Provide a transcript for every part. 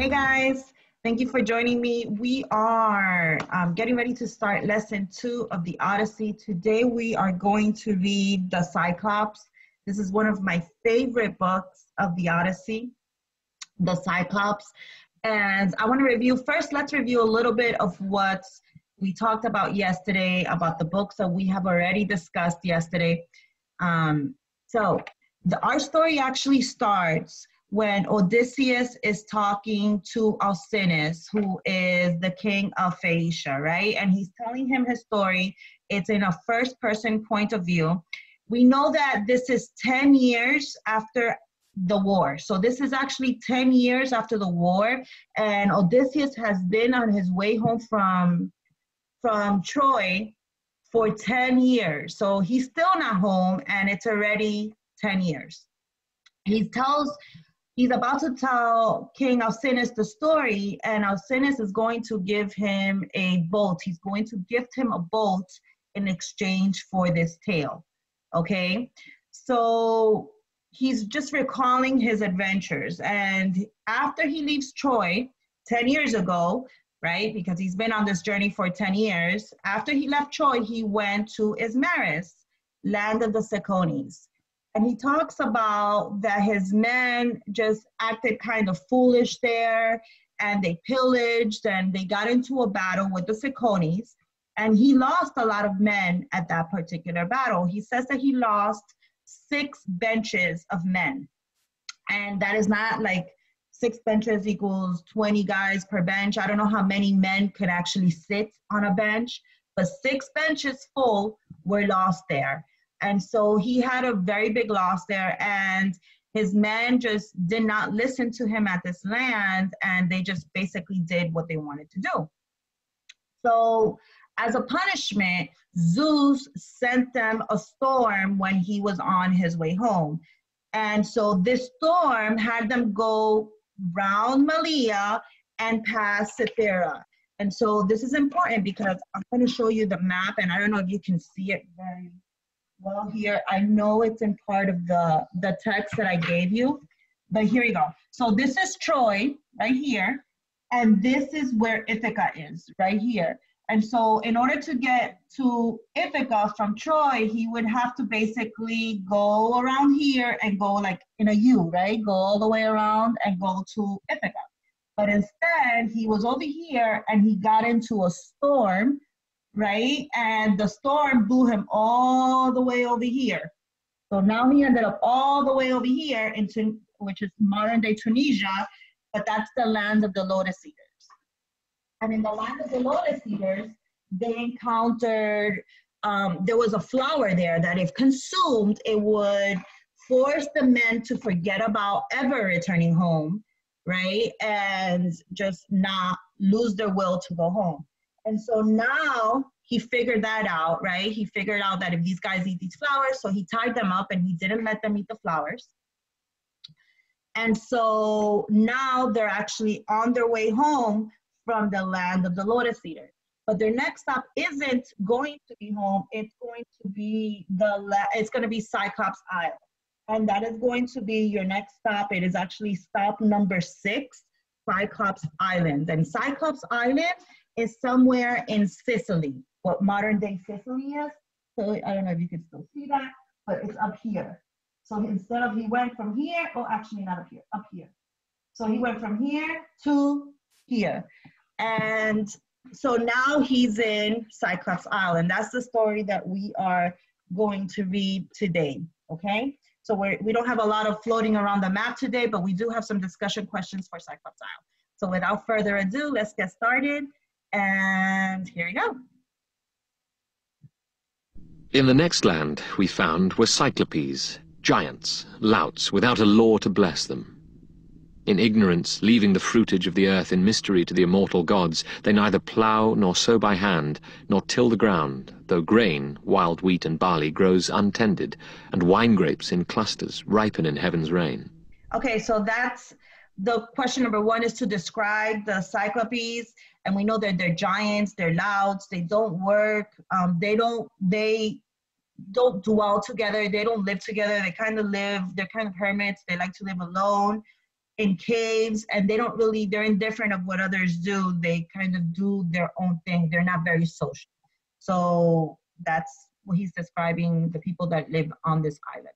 Hey guys, thank you for joining me. We are getting ready to start lesson 2 of the Odyssey. Today we are going to read the Cyclops. This is one of my favorite books of the Odyssey, the Cyclops. And I want to review, first let's review a little bit of what we talked about yesterday, about the books that we have already discussed yesterday. Our story actually starts when Odysseus is talking to Alcinous, who is the king of Phaeacia, right? And he's telling him his story. It's in a first-person point of view. We know that this is 10 years after the war. So this is actually 10 years after the war, and Odysseus has been on his way home from Troy for 10 years. So he's still not home, and it's already 10 years. He's about to tell King Alcinous the story, and Alcinous is going to give him a boat. He's going to gift him a boat in exchange for this tale, okay? So he's just recalling his adventures. And after he leaves Troy 10 years ago, right, because he's been on this journey for 10 years, after he left Troy, he went to Ismaris, land of the Cecones. And he talks about that his men just acted kind of foolish there, and they pillaged, and they got into a battle with the Cecones, and he lost a lot of men at that particular battle. He says that he lost 6 benches of men, and that is not like 6 benches equals 20 guys per bench. I don't know how many men could actually sit on a bench, but 6 benches full were lost there. And so he had a very big loss there, and his men just did not listen to him at this land, and they just basically did what they wanted to do. So as a punishment, Zeus sent them a storm when he was on his way home. And so this storm had them go round Malea and past Cythera. And so this is important because I'm going to show you the map, and I don't know if you can see it very well here. I know it's in part of the text that I gave you, but here you go. So this is Troy right here, and this is where Ithaca is right here. And so in order to get to Ithaca from Troy, he would have to basically go around here and go like in a U, right? Go all the way around and go to Ithaca. But instead, he was over here and he got into a storm, right? And the storm blew him all the way over here. So now he ended up all the way over here into, which is modern day Tunisia, but that's the land of the lotus eaters. And in the land of the lotus eaters, they encountered, there was a flower there that if consumed, it would force the men to forget about ever returning home, right? And just not lose their will to go home. And so now he figured that out, right? He figured out that if these guys eat these flowers, so he tied them up and he didn't let them eat the flowers. And so now they're actually on their way home from the land of the lotus eater. But their next stop isn't going to be home. It's going to be Cyclops Isle. And that is going to be your next stop. It is actually stop number 6, Cyclops Island. And Cyclops Island is somewhere in Sicily, what modern day Sicily is. So I don't know if you can still see that, but it's up here. So instead of, he went from here, oh, actually not up here, up here. So he went from here to here. And so now he's in Cyclops Island. That's the story that we are going to read today, okay? So we don't have a lot of floating around the map today, but we do have some discussion questions for Cyclops Isle. So without further ado, let's get started. And here we go. In the next land we found were Cyclopes, giants, louts, without a law to bless them. In ignorance, leaving the fruitage of the earth in mystery to the immortal gods, they neither plough nor sow by hand, nor till the ground, though grain, wild wheat and barley, grows untended, and wine grapes in clusters ripen in heaven's rain. Okay, so that's the question number 1, is to describe the Cyclopes. And we know that they're giants, they're louts, they don't work, they don't dwell together, they don't live together, they're kind of hermits, they like to live alone. in caves, and they're indifferent of what others do. They kind of do their own thing. They're not very social. So that's what he's describing the people that live on this island.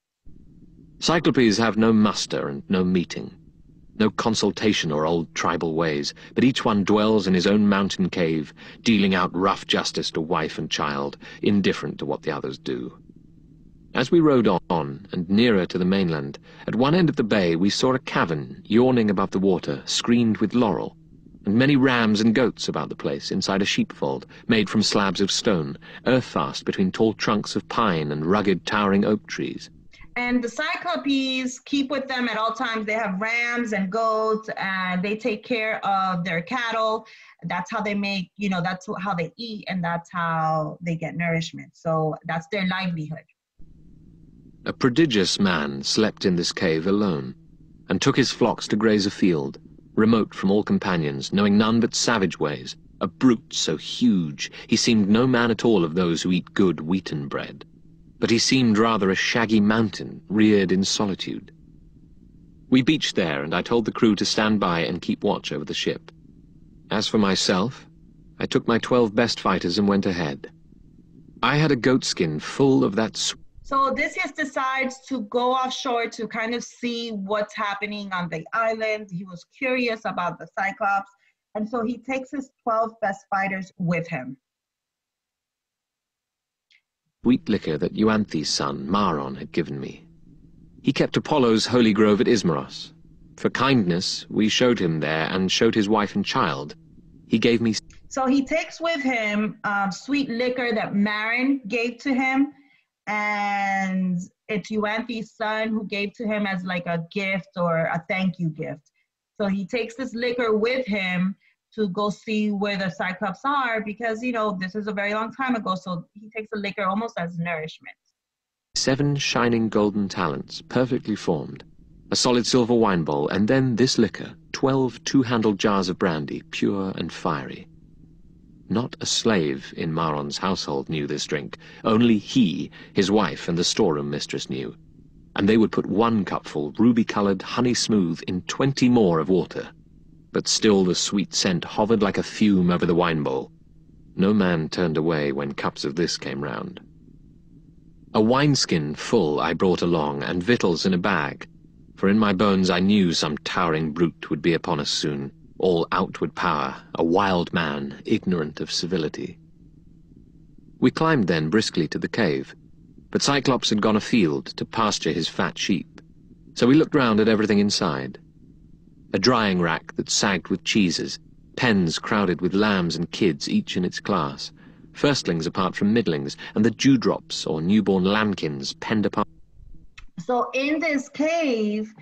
Cyclopes have no muster and no meeting, no consultation or old tribal ways, but each one dwells in his own mountain cave, dealing out rough justice to wife and child, indifferent to what the others do. As we rode on, and nearer to the mainland, at one end of the bay we saw a cavern yawning above the water, screened with laurel, and many rams and goats about the place inside a sheepfold made from slabs of stone, earth-fast between tall trunks of pine and rugged towering oak trees. And the Cyclopes keep with them at all times. They have rams and goats, and they take care of their cattle. That's how they make, that's how they eat, and that's how they get nourishment. So that's their livelihood. A prodigious man slept in this cave alone, and took his flocks to graze afield, remote from all companions, knowing none but savage ways, a brute so huge he seemed no man at all of those who eat good wheaten bread. But he seemed rather a shaggy mountain, reared in solitude. We beached there, and I told the crew to stand by and keep watch over the ship. As for myself, I took my 12 best fighters and went ahead. I had a goatskin full of that So Odysseus decides to go offshore to kind of see what's happening on the island. He was curious about the Cyclops, and so he takes his 12 best fighters with him. Sweet liquor that Euanthes' son, Maron, had given me. He kept Apollo's holy grove at Ismaros. For kindness, we showed him there and showed his wife and child. He gave me... So he takes with him sweet liquor that Maron gave to him, and it's Euanthes' son who gave to him as like a gift or a thank you gift. So he takes this liquor with him to go see where the Cyclops are, because, this is a very long time ago, so he takes the liquor almost as nourishment. 7 shining golden talents, perfectly formed, a solid silver wine bowl, and then this liquor, 12 two-handled jars of brandy, pure and fiery. Not a slave in Maron's household knew this drink. Only he, his wife, and the storeroom mistress knew. And they would put 1 cupful, ruby-coloured, honey-smooth, in 20 more of water. But still the sweet scent hovered like a fume over the wine bowl. No man turned away when cups of this came round. A wineskin full I brought along, and victuals in a bag, for in my bones I knew some towering brute would be upon us soon, all outward power, a wild man, ignorant of civility. We climbed then briskly to the cave, but Cyclops had gone afield to pasture his fat sheep, so we looked round at everything inside. A drying rack that sagged with cheeses, pens crowded with lambs and kids, each in its class, firstlings apart from middlings, and the dewdrops or newborn lambkins penned apart. So in this cave,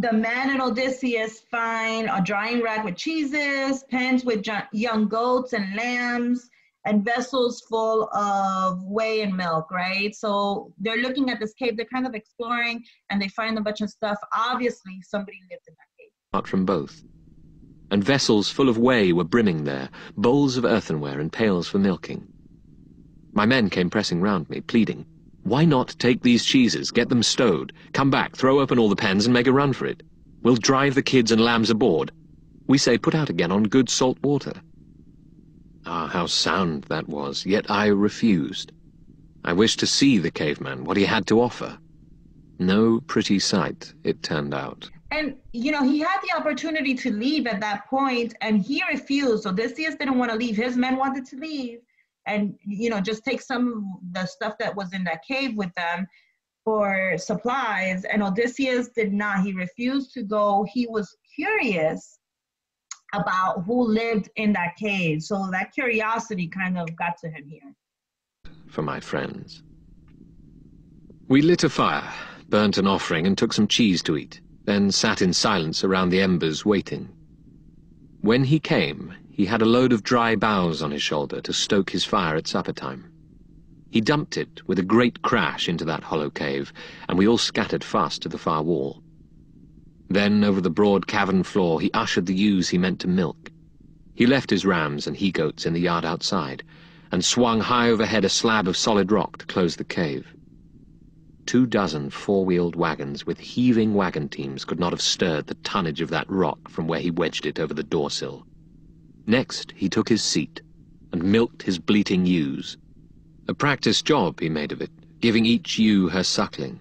the man and Odysseus find a drying rack with cheeses, pens with young goats and lambs, and vessels full of whey and milk, right? So they're looking at this cave, they're kind of exploring, and they find a bunch of stuff. Obviously, somebody lived in that cave. Apart from both. And vessels full of whey were brimming there, bowls of earthenware and pails for milking. My men came pressing round me, pleading, "Why not take these cheeses, get them stowed, come back, throw open all the pens and make a run for it? We'll drive the kids and lambs aboard. We say put out again on good salt water." Ah, how sound that was, yet I refused. I wished to see the caveman, what he had to offer. No pretty sight, it turned out. And, he had the opportunity to leave at that point, and he refused. Odysseus didn't want to leave. His men wanted to leave and, just take some of the stuff that was in that cave with them for supplies. And Odysseus did not. He refused to go. He was curious about who lived in that cave. So that curiosity kind of got to him here. For my friends. We lit a fire, burnt an offering, and took some cheese to eat, then sat in silence around the embers waiting. When he came, he had a load of dry boughs on his shoulder to stoke his fire at supper time. He dumped it with a great crash into that hollow cave, and we all scattered fast to the far wall. Then, over the broad cavern floor, he ushered the ewes he meant to milk. He left his rams and he-goats in the yard outside, and swung high overhead a slab of solid rock to close the cave. 24 four-wheeled wagons with heaving wagon teams could not have stirred the tonnage of that rock from where he wedged it over the doorsill. Next, he took his seat and milked his bleating ewes. A practice job he made of it, giving each ewe her suckling.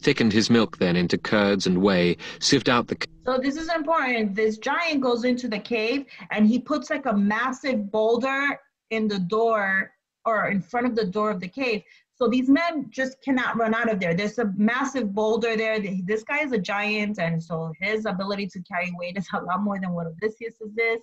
Thickened his milk then into curds and whey, sieved out the... So this is important. This giant goes into the cave and he puts like a massive boulder in the door or in front of the door of the cave. So these men just cannot run out of there. There's a massive boulder there. This guy is a giant, and so his ability to carry weight is a lot more than what Odysseus is.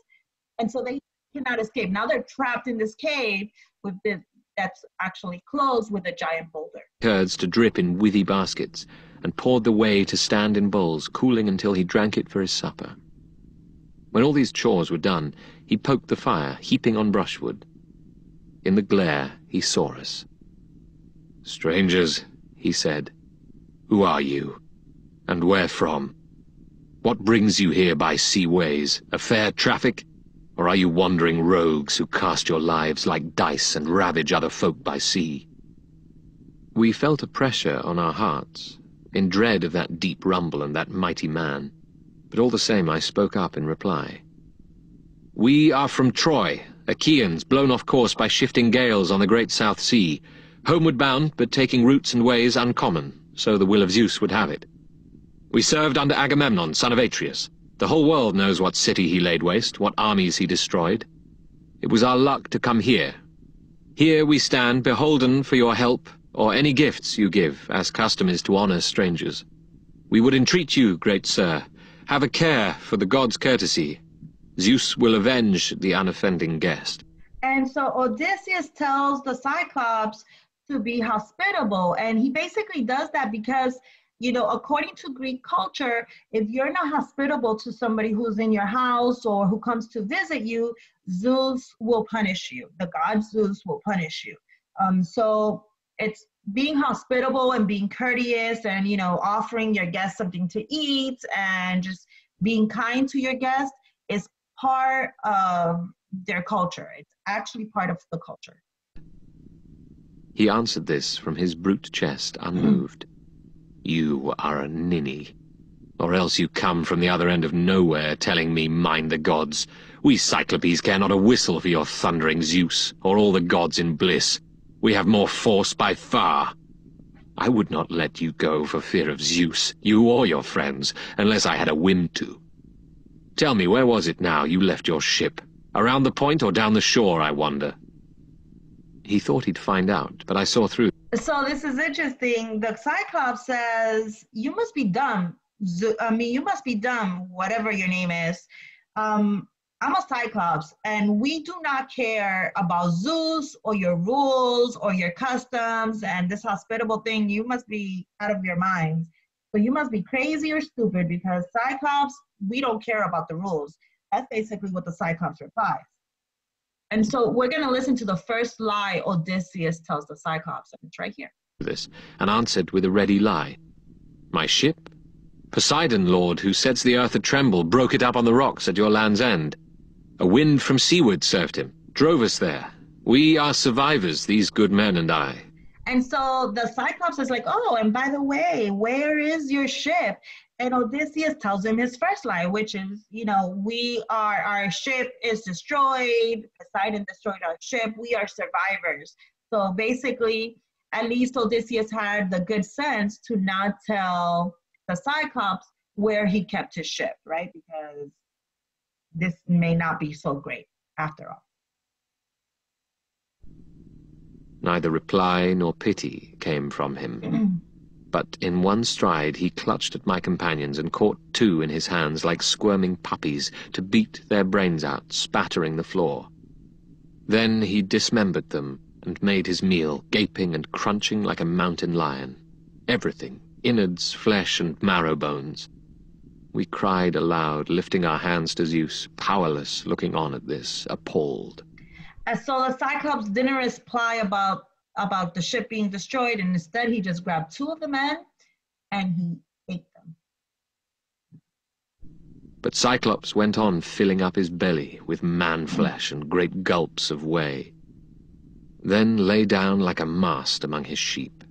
And so they cannot escape. Now they're trapped in this cave with this that's actually closed with a giant boulder. Curds to drip in withy baskets, and poured the whey to stand in bowls, cooling until he drank it for his supper. When all these chores were done, he poked the fire, heaping on brushwood. In the glare, he saw us. "Strangers," he said, "who are you, and where from? What brings you here by sea ways, a fair traffic? Or are you wandering rogues who cast your lives like dice and ravage other folk by sea?" We felt a pressure on our hearts, in dread of that deep rumble and that mighty man, but all the same I spoke up in reply. "We are from Troy, Achaeans blown off course by shifting gales on the great South Sea, homeward bound, but taking routes and ways uncommon, so the will of Zeus would have it. We served under Agamemnon, son of Atreus. The whole world knows what city he laid waste, what armies he destroyed. It was our luck to come here. Here we stand, beholden for your help, or any gifts you give, as custom is to honor strangers. We would entreat you, great sir, have a care for the gods' courtesy. Zeus will avenge the unoffending guest." And so Odysseus tells the Cyclops to be hospitable, and he basically does that because, you know, according to Greek culture, if you're not hospitable to somebody who's in your house or who comes to visit you, Zeus will punish you. The god Zeus will punish you. So it's being hospitable and being courteous and, you know, offering your guests something to eat and just being kind to your guests is part of their culture. It's actually part of the culture. He answered this from his brute chest, unmoved. "You are a ninny, or else you come from the other end of nowhere telling me mind the gods. We Cyclopes care not a whistle for your thundering Zeus, or all the gods in bliss. We have more force by far. I would not let you go for fear of Zeus, you or your friends, unless I had a whim to. Tell me, where was it now you left your ship? Around the point or down the shore, I wonder?" He thought he'd find out, but I saw through. So this is interesting. The Cyclops says, "You must be dumb. You must be dumb, whatever your name is. I'm a Cyclops, and we do not care about Zeus or your rules or your customs and this hospitable thing. You must be out of your minds. So you must be crazy or stupid because Cyclops, we don't care about the rules." That's basically what the Cyclops replies. And so we're going to listen to the first lie Odysseus tells the Cyclops, and it's right here. This, and answered with a ready lie. "My ship? Poseidon, lord, who sets the earth a-tremble, broke it up on the rocks at your land's end. A wind from seaward served him, drove us there. We are survivors, these good men and I." And so the Cyclops is like, "Oh, and by the way, where is your ship?" And Odysseus tells him his first lie, which is, you know, our ship is destroyed. Poseidon destroyed our ship. We are survivors. So basically, at least Odysseus had the good sense to not tell the Cyclops where he kept his ship, right? Because this may not be so great after all. Neither reply nor pity came from him. But in one stride he clutched at my companions and caught two in his hands like squirming puppies to beat their brains out, spattering the floor. Then he dismembered them and made his meal, gaping and crunching like a mountain lion. Everything, innards, flesh, and marrow bones. We cried aloud, lifting our hands to Zeus, powerless, looking on at this, appalled. And so the Cyclops didn't reply about the ship being destroyed, and instead he just grabbed two of the men and he ate them. But Cyclops went on filling up his belly with man-flesh and great gulps of whey, then lay down like a mast among his sheep.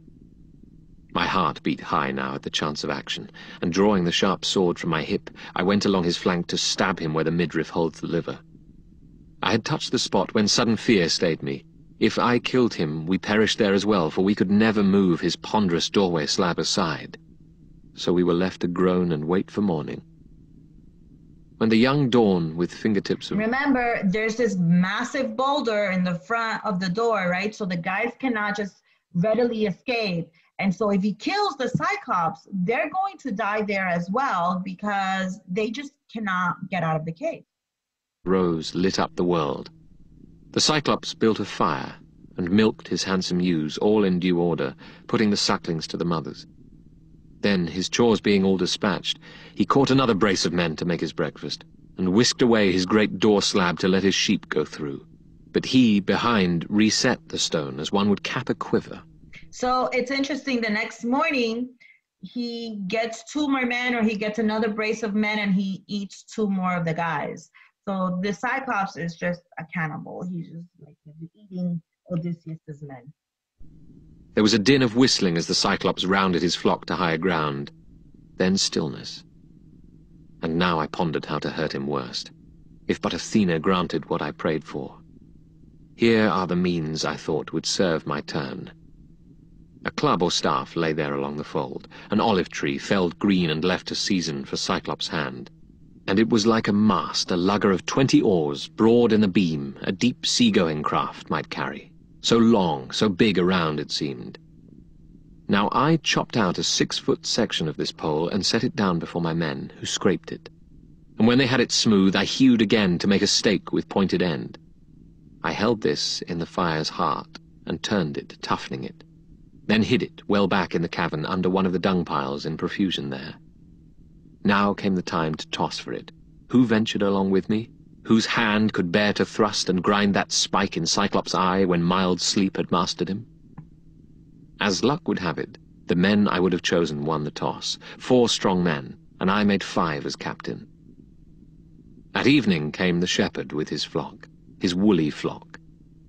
My heart beat high now at the chance of action, and drawing the sharp sword from my hip, I went along his flank to stab him where the midriff holds the liver. I had touched the spot when sudden fear stayed me. If I killed him, we perished there as well, for we could never move his ponderous doorway slab aside. So we were left to groan and wait for morning. When the young dawn, with fingertips of... Remember, there's this massive boulder in the front of the door, right? So the guys cannot just readily escape. And so if he kills the Cyclops, they're going to die there as well because they just cannot get out of the cave. Rose lit up the world. The Cyclops built a fire and milked his handsome ewes, all in due order, putting the sucklings to the mothers. Then, his chores being all dispatched, he caught another brace of men to make his breakfast, and whisked away his great door slab to let his sheep go through. But he, behind, reset the stone as one would cap a quiver. So it's interesting, the next morning, he gets 2 more men, or he gets another brace of men, and he eats 2 more of the guys. So the Cyclops is just a cannibal. He's just like eating Odysseus's men. There was a din of whistling as the Cyclops rounded his flock to higher ground. Then stillness. And now I pondered how to hurt him worst, if but Athena granted what I prayed for. Here are the means I thought would serve my turn. A club or staff lay there along the fold, an olive tree felled green and left to season for Cyclops' hand. And it was like a mast, a lugger of 20 oars, broad in the beam, a deep sea-going craft might carry. So long, so big around it seemed. Now I chopped out a 6-foot section of this pole and set it down before my men, who scraped it. And when they had it smooth, I hewed again to make a stake with pointed end. I held this in the fire's heart and turned it, toughening it, then hid it well back in the cavern under one of the dung piles in profusion there. Now came the time to toss for it. Who ventured along with me? Whose hand could bear to thrust and grind that spike in Cyclops' eye when mild sleep had mastered him? As luck would have it, the men I would have chosen won the toss, 4 strong men, and I made 5 as captain. At evening came the shepherd with his flock, his woolly flock.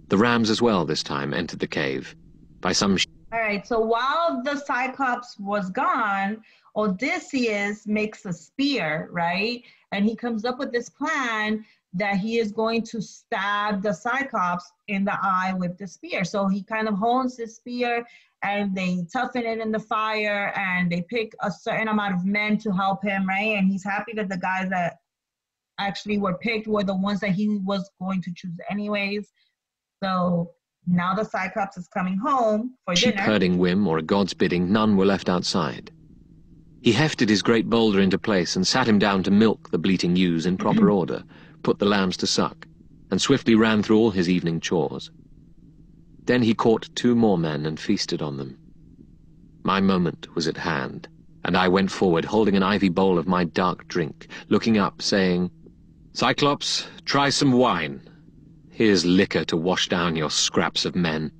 The rams as well this time entered the cave. By some... All right, so while the Cyclops was gone, Odysseus makes a spear, right? And he comes up with this plan that he is going to stab the Cyclops in the eye with the spear. So he kind of hones the spear, and they toughen it in the fire, and they pick a certain amount of men to help him, right? And he's happy that the guys that actually were picked were the ones that he was going to choose anyways. So now the Cyclops is coming home for dinner. Sheep-herding whim or a god's bidding, none were left outside. He hefted his great boulder into place and sat him down to milk the bleating ewes in proper order, put the lambs to suck, and swiftly ran through all his evening chores. Then he caught 2 more men and feasted on them. My moment was at hand, and I went forward holding an ivy bowl of my dark drink, looking up, saying, "Cyclops, try some wine. Here's liquor to wash down your scraps of men."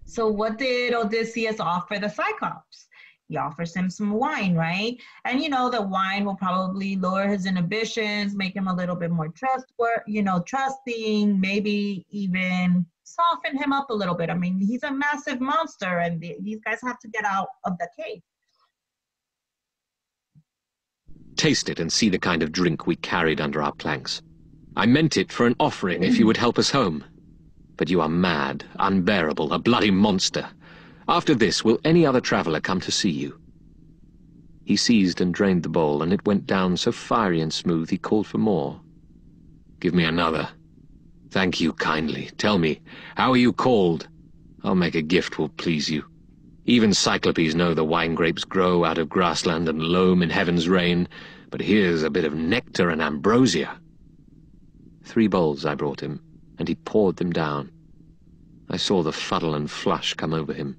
So what did Odysseus offer the Cyclops? He offers him some wine, right? And you know, the wine will probably lower his inhibitions, make him a little bit more trusting, maybe even soften him up a little bit. I mean, he's a massive monster, and these guys have to get out of the cave. Taste it and see the kind of drink we carried under our planks. I meant it for an offering if you would help us home. But you are mad, unbearable, a bloody monster. After this, will any other traveller come to see you? He seized and drained the bowl, and it went down so fiery and smooth he called for more. "Give me another." "Thank you kindly. Tell me, how are you called? I'll make a gift will please you. Even Cyclopes know the wine grapes grow out of grassland and loam in heaven's rain, but here's a bit of nectar and ambrosia." 3 bowls I brought him, and he poured them down. I saw the fuddle and flush come over him.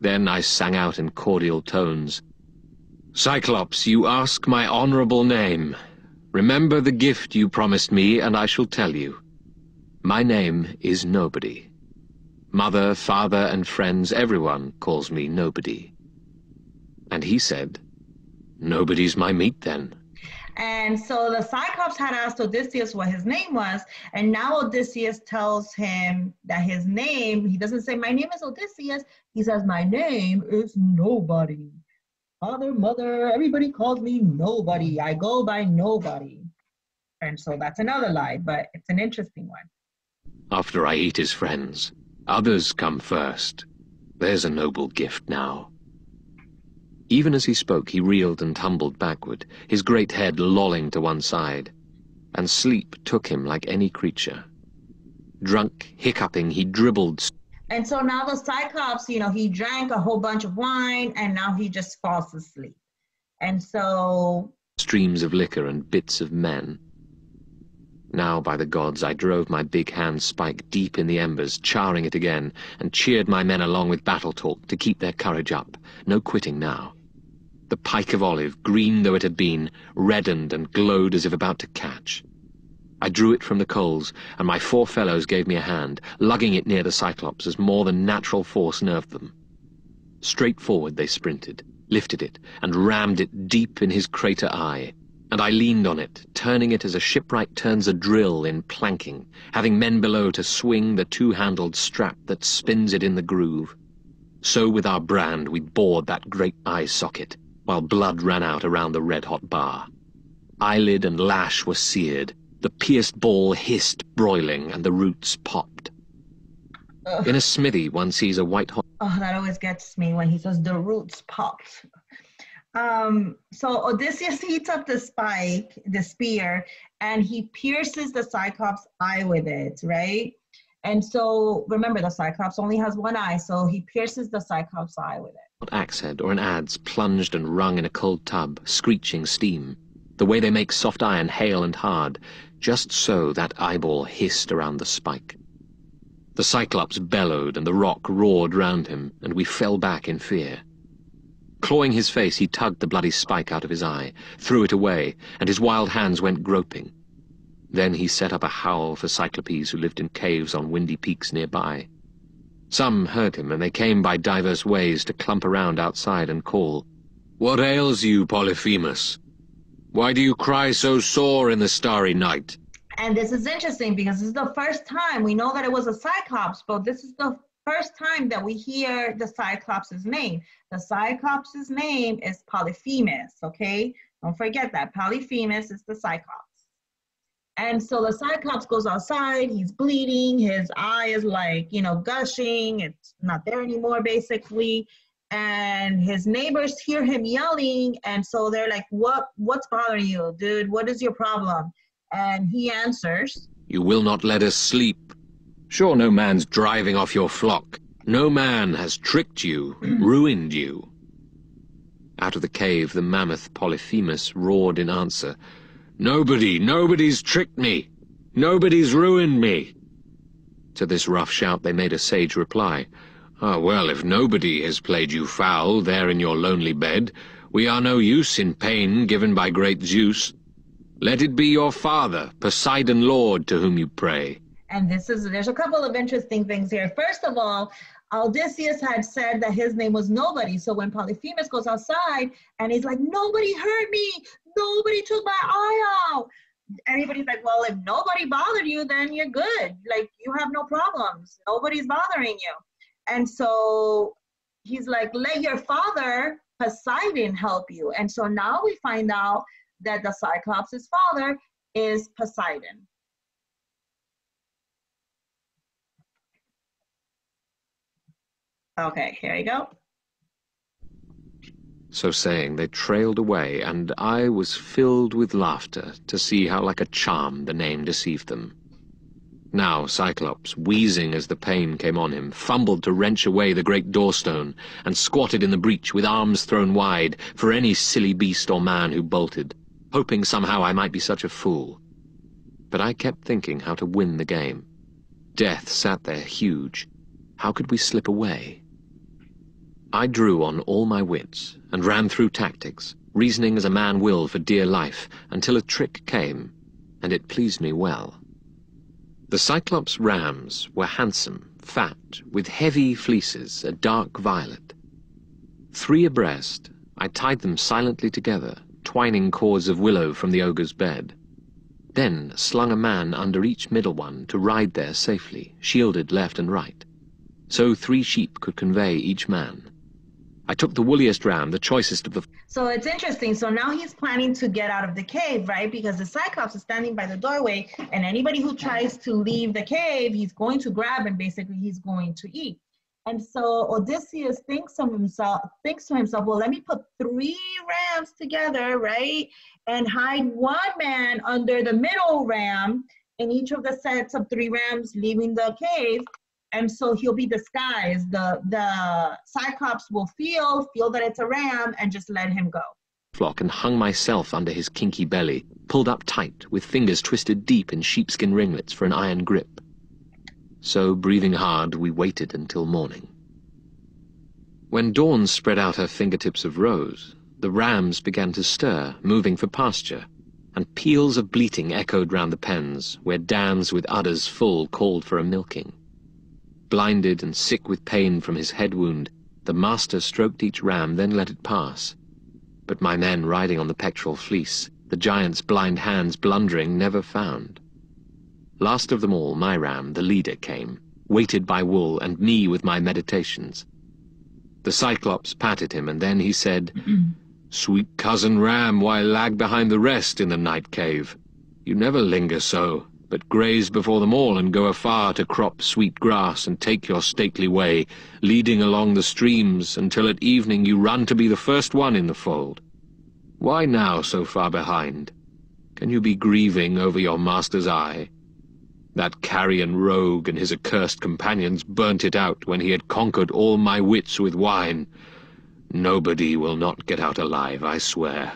Then I sang out in cordial tones, "Cyclops, you ask my honourable name. Remember the gift you promised me, and I shall tell you. My name is Nobody. Mother, father, and friends, everyone calls me Nobody." And he said, "Nobody's my meat, then." And so the Cyclops had asked Odysseus what his name was, and now Odysseus tells him that his name, he doesn't say, my name is Odysseus, he says, my name is nobody. Father, mother, everybody calls me nobody. I go by nobody. And so that's another lie, but it's an interesting one. After I eat his friends, others come first. There's a noble gift now. Even as he spoke, he reeled and tumbled backward, his great head lolling to one side, and sleep took him like any creature. Drunk, hiccuping, he dribbled. And so now the Cyclops, you know, he drank a whole bunch of wine, and now he just falls asleep. And so... streams of liquor and bits of men. Now, by the gods, I drove my big hand spike deep in the embers, charring it again, and cheered my men along with battle talk to keep their courage up. No quitting now. The pike of olive, green though it had been, reddened and glowed as if about to catch. I drew it from the coals, and my 4 fellows gave me a hand, lugging it near the Cyclops as more than natural force nerved them. Straight forward they sprinted, lifted it, and rammed it deep in his crater eye, and I leaned on it, turning it as a shipwright turns a drill in planking, having men below to swing the 2-handled strap that spins it in the groove. So with our brand we bored that great eye socket, while blood ran out around the red-hot bar. Eyelid and lash were seared, the pierced ball hissed broiling, and the roots popped. Ugh. In a smithy, one sees a white-hot... Oh, that always gets me when he says the roots popped. So Odysseus heats up the spike, the spear, and he pierces the Cyclops' eye with it, right? And so, remember, the Cyclops only has one eye, so he pierces the Cyclops' eye with it. Axe head or an adze plunged and wrung in a cold tub, screeching steam. The way they make soft iron hale and hard, just so that eyeball hissed around the spike. The Cyclops bellowed and the rock roared round him, and we fell back in fear. Clawing his face, he tugged the bloody spike out of his eye, threw it away, and his wild hands went groping. Then he set up a howl for Cyclopes who lived in caves on windy peaks nearby. Some heard him, and they came by diverse ways to clump around outside and call, "What ails you, Polyphemus? Why do you cry so sore in the starry night?" And this is interesting because this is the first time we know that it was a Cyclops, but this is the first time that we hear the Cyclops' name. The Cyclops' name is Polyphemus, okay? Don't forget that. Polyphemus is the Cyclops. And so the Cyclops goes outside, he's bleeding, his eye is like, you know, gushing, it's not there anymore basically. And his neighbors hear him yelling, and so they're like, what's bothering you, dude? What is your problem? And he answers, "You will not let us sleep. Sure no man's driving off your flock. No man has tricked you, ruined you." Out of the cave, the mammoth Polyphemus roared in answer, Nobody's tricked me. Nobody's ruined me." To this rough shout they made a sage reply, "Ah, well, if nobody has played you foul there in your lonely bed, we are no use in pain given by great Zeus. Let it be your father, Poseidon Lord, to whom you pray." And there's a couple of interesting things here. First of all, Odysseus had said that his name was Nobody. So when Polyphemus goes outside and he's like, "Nobody hurt me, nobody took my eye out," everybody's like, well, if nobody bothered you, then you're good. Like, you have no problems. Nobody's bothering you. And so he's like, let your father, Poseidon, help you. And so now we find out that the Cyclops' father is Poseidon. Okay, here you go. So saying, they trailed away, and I was filled with laughter to see how like a charm the name deceived them. Now Cyclops, wheezing as the pain came on him, fumbled to wrench away the great doorstone, and squatted in the breach with arms thrown wide for any silly beast or man who bolted, hoping somehow I might be such a fool. But I kept thinking how to win the game. Death sat there huge. How could we slip away? I drew on all my wits, and ran through tactics, reasoning as a man will for dear life, until a trick came, and it pleased me well. The Cyclops' rams were handsome, fat, with heavy fleeces, a dark violet. 3 abreast, I tied them silently together, twining cords of willow from the ogre's bed. Then slung a man under each middle one to ride there safely, shielded left and right. So 3 sheep could convey each man. I took the woolliest ram, the choicest of the... So it's interesting. So now he's planning to get out of the cave, right? Because the Cyclops is standing by the doorway, and anybody who tries to leave the cave, he's going to grab and basically he's going to eat. And so Odysseus thinks to himself, well, let me put 3 rams together, right? And hide 1 man under the middle ram in each of the sets of 3 rams leaving the cave. And so he'll be disguised. The Cyclops will feel that it's a ram and just let him go. Flock and hung myself under his kinky belly, pulled up tight with fingers twisted deep in sheepskin ringlets for an iron grip. So, breathing hard, we waited until morning. When dawn spread out her fingertips of rose, the rams began to stir, moving for pasture, and peals of bleating echoed round the pens, where dams with udders full called for a milking. Blinded and sick with pain from his head wound, the master stroked each ram, then let it pass. But my men riding on the pectoral fleece, the giant's blind hands blundering, never found. Last of them all, my ram, the leader, came, weighted by wool and me with my meditations. The Cyclops patted him, and then he said, "Sweet cousin ram, why lag behind the rest in the night cave? You never linger so, but graze before them all and go afar to crop sweet grass and take your stately way, leading along the streams until at evening you run to be the first one in the fold. Why now so far behind? Can you be grieving over your master's eye? That carrion rogue and his accursed companions burnt it out when he had conquered all my wits with wine. Nobody will not get out alive, I swear.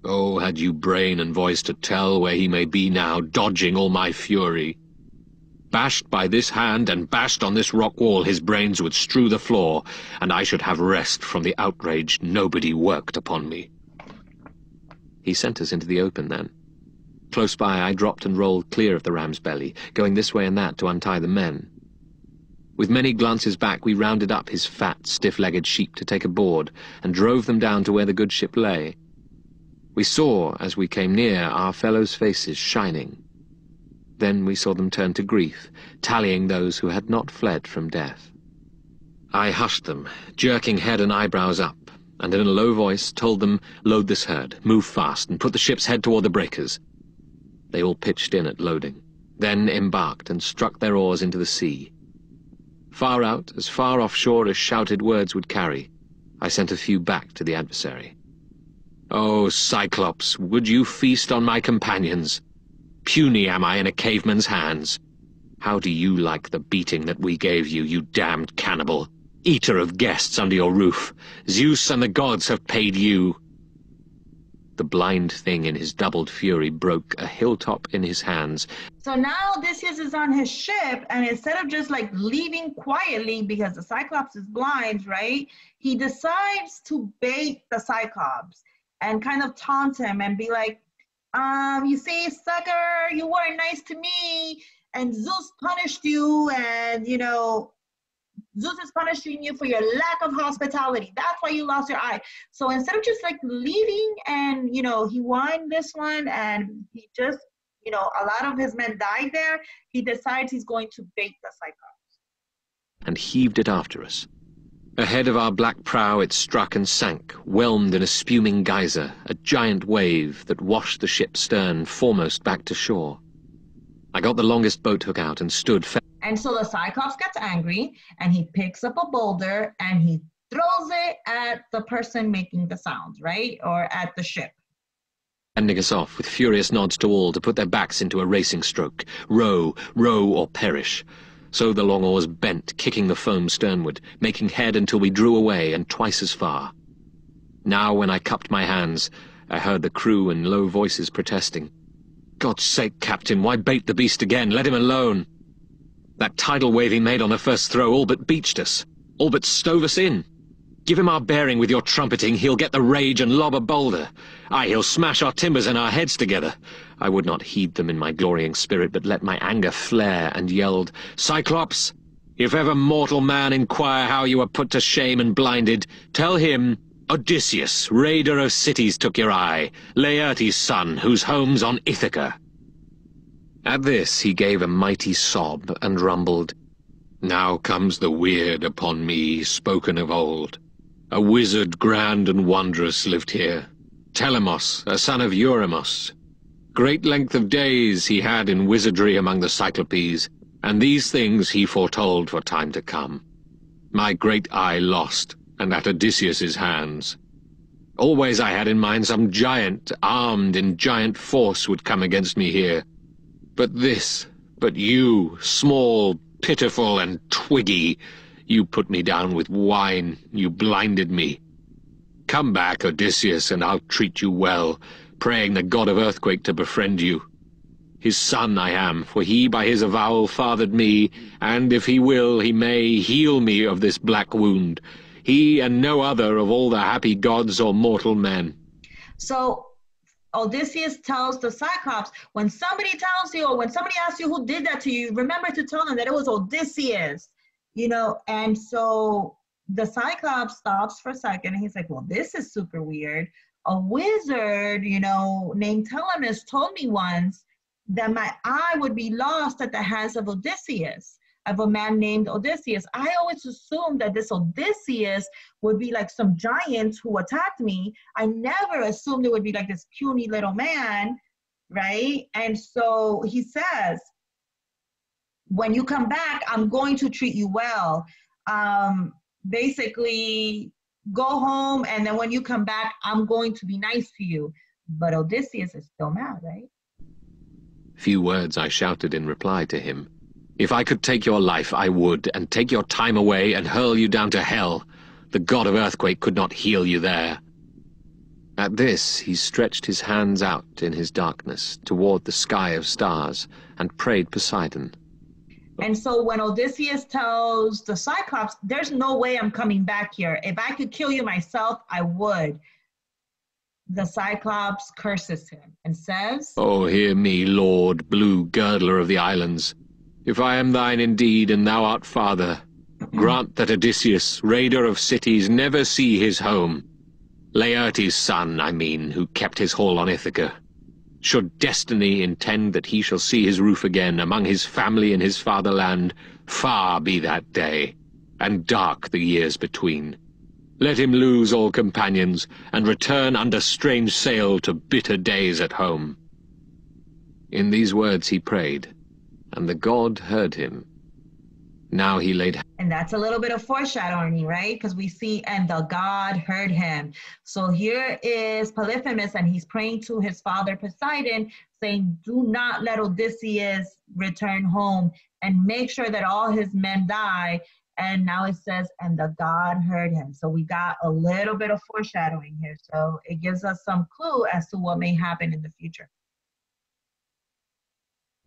Oh, had you brain and voice to tell where he may be now, dodging all my fury. Bashed by this hand and bashed on this rock wall, his brains would strew the floor, and I should have rest from the outrage nobody worked upon me." He sent us into the open then. Close by, I dropped and rolled clear of the ram's belly, going this way and that to untie the men. With many glances back, we rounded up his fat, stiff-legged sheep to take aboard, and drove them down to where the good ship lay. We saw, as we came near, our fellows' faces shining. Then we saw them turn to grief, tallying those who had not fled from death. I hushed them, jerking head and eyebrows up, and in a low voice told them, "Load this herd, move fast, and put the ship's head toward the breakers." They all pitched in at loading, then embarked and struck their oars into the sea. Far out, as far offshore as shouted words would carry, I sent a few back to the adversary. "Oh, Cyclops, would you feast on my companions? Puny am I in a caveman's hands. How do you like the beating that we gave you, you damned cannibal? Eater of guests under your roof. Zeus and the gods have paid you." The blind thing in his doubled fury broke a hilltop in his hands. So now Odysseus is on his ship, and instead of just like leaving quietly because the Cyclops is blind, right? He decides to bait the Cyclops and kind of taunt him and be like, "You see, sucker, you weren't nice to me, and Zeus punished you, and, you know, Zeus is punishing you for your lack of hospitality. That's why you lost your eye." So instead of just like leaving and, you know, he won this one and he just, you know, a lot of his men died there, he decides he's going to bait the Cyclops. And heaved it after us. Ahead of our black prow it struck and sank, whelmed in a spuming geyser, a giant wave that washed the ship's stern foremost back to shore. I got the longest boat hook out and stood. And so the Cyclops gets angry, and he picks up a boulder and he throws it at the person making the sounds, right? Or at the ship. Handing us off with furious nods to all to put their backs into a racing stroke. Row, row or perish. So the long oars bent, kicking the foam sternward, making head until we drew away and twice as far. Now when I cupped my hands, I heard the crew in low voices protesting. "God's sake, Captain, why bait the beast again? Let him alone. That tidal wave he made on the first throw all but beached us, all but stove us in. Give him our bearing with your trumpeting, he'll get the rage and lob a boulder. Aye, he'll smash our timbers and our heads together." I would not heed them in my glorying spirit, but let my anger flare, and yelled, "Cyclops, if ever mortal man inquire how you were put to shame and blinded, tell him Odysseus, raider of cities, took your eye, Laertes' son, whose home's on Ithaca." At this he gave a mighty sob and rumbled, "Now comes the weird upon me, spoken of old. A wizard grand and wondrous lived here, Telemos, a son of Eurymos. Great length of days he had in wizardry among the Cyclopes, and these things he foretold for time to come. My great eye lost, and at Odysseus's hands. Always I had in mind some giant, armed in giant force, would come against me here. But you, small, pitiful, and twiggy, you put me down with wine, you blinded me. Come back, Odysseus, and I'll treat you well, praying the god of earthquake to befriend you. His son I am, for he by his avowal fathered me, and if he will, he may heal me of this black wound. He and no other of all the happy gods or mortal men." So Odysseus tells the Cyclops, when somebody tells you, or when somebody asks you who did that to you, remember to tell them that it was Odysseus, you know. And so the Cyclops stops for a second, and he's like, well, this is super weird. A wizard, you know, named Telemus told me once that my eye would be lost at the hands of Odysseus, of a man named Odysseus. I always assumed that this Odysseus would be like some giant who attacked me. I never assumed it would be like this puny little man, right? And so he says, when you come back, I'm going to treat you well. Basically, go home, and then when you come back, I'm going to be nice to you. But Odysseus is still mad, right? Few words I shouted in reply to him. If I could take your life, I would, and take your time away and hurl you down to hell. The god of earthquake could not heal you there. At this, he stretched his hands out in his darkness toward the sky of stars and prayed Poseidon. And so when Odysseus tells the Cyclops, there's no way I'm coming back here. If I could kill you myself, I would. The Cyclops curses him and says, "Oh, hear me, Lord, blue girdler of the islands. If I am thine indeed, and thou art father, grant that Odysseus, raider of cities, never see his home. Laertes' son, I mean, who kept his hall on Ithaca. Should destiny intend that he shall see his roof again among his family in his fatherland, far be that day, and dark the years between. Let him lose all companions, and return under strange sail to bitter days at home." In these words he prayed, and the god heard him. Now he laid... And that's a little bit of foreshadowing, right? Because we see, and the god heard him. So here is Polyphemus, and he's praying to his father Poseidon, saying, do not let Odysseus return home, and make sure that all his men die. And now it says, and the god heard him. So we got a little bit of foreshadowing here. So it gives us some clue as to what may happen in the future.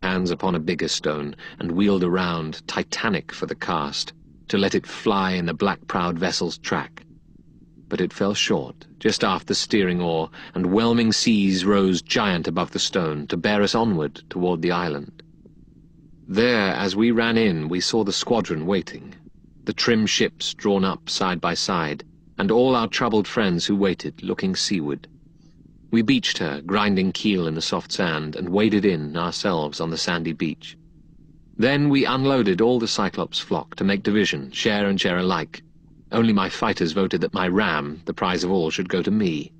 Hands upon a bigger stone, and wheeled around, titanic for the cast, to let it fly in the black-prowed vessel's track. But it fell short, just aft the steering oar, and whelming seas rose giant above the stone, to bear us onward toward the island. There, as we ran in, we saw the squadron waiting, the trim ships drawn up side by side, and all our troubled friends who waited, looking seaward. We beached her, grinding keel in the soft sand, and waded in ourselves on the sandy beach. Then we unloaded all the Cyclops' flock to make division, share and share alike. Only my fighters voted that my ram, the prize of all, should go to me.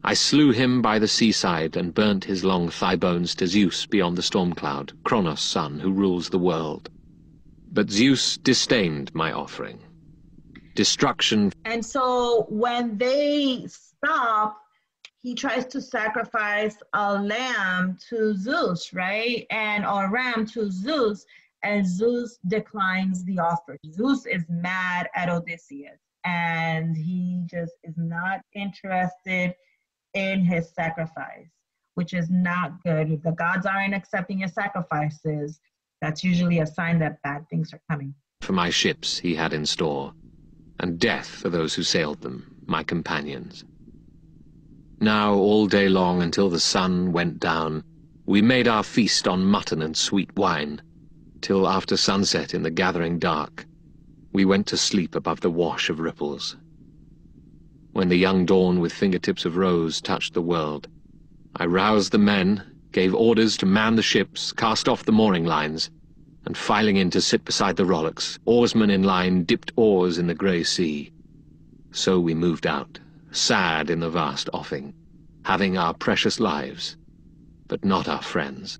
I slew him by the seaside and burnt his long thigh bones to Zeus beyond the storm cloud, Kronos' son, who rules the world. But Zeus disdained my offering. Destruction... And so when they stop, he tries to sacrifice a lamb to Zeus, right? Or a ram to Zeus, and Zeus declines the offer. Zeus is mad at Odysseus, and he just is not interested in his sacrifice, which is not good. If the gods aren't accepting your sacrifices, that's usually a sign that bad things are coming. For my ships he had in store, and death for those who sailed them, my companions. Now, all day long until the sun went down, we made our feast on mutton and sweet wine, till after sunset in the gathering dark, we went to sleep above the wash of ripples. when the young dawn with fingertips of rose touched the world. I roused the men, gave orders to man the ships, cast off the mooring lines, and filing in to sit beside the rowlocks, oarsmen in line dipped oars in the grey sea. So we moved out, sad in the vast offing, having our precious lives, but not our friends.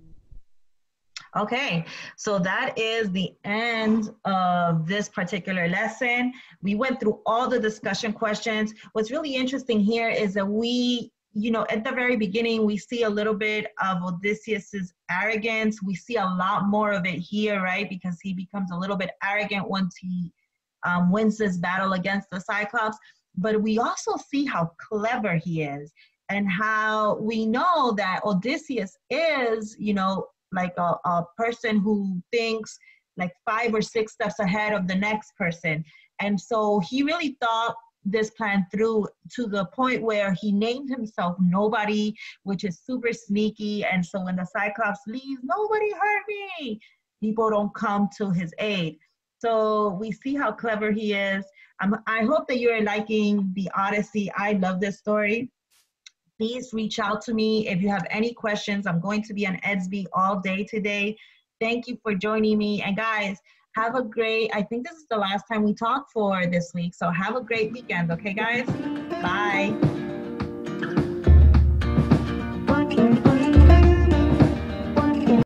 Okay, so that is the end of this particular lesson. We went through all the discussion questions. What's really interesting here is that we, at the very beginning, we see a little bit of Odysseus's arrogance. We see a lot more of it here, right? Because he becomes a little bit arrogant once he wins this battle against the Cyclops. But we also see how clever he is and how we know that Odysseus is, like a person who thinks like 5 or 6 steps ahead of the next person. And so he really thought this plan through to the point where he named himself Nobody, which is super sneaky. And so when the Cyclops leaves, nobody hurt me, people don't come to his aid. So we see how clever he is. I hope that you're liking the Odyssey. I love this story. Please reach out to me if you have any questions. I'm going to be on Edsby all day today. Thank you for joining me. And guys, have a great, I think this is the last time we talk for this week. So have a great weekend. Okay, guys? Bye.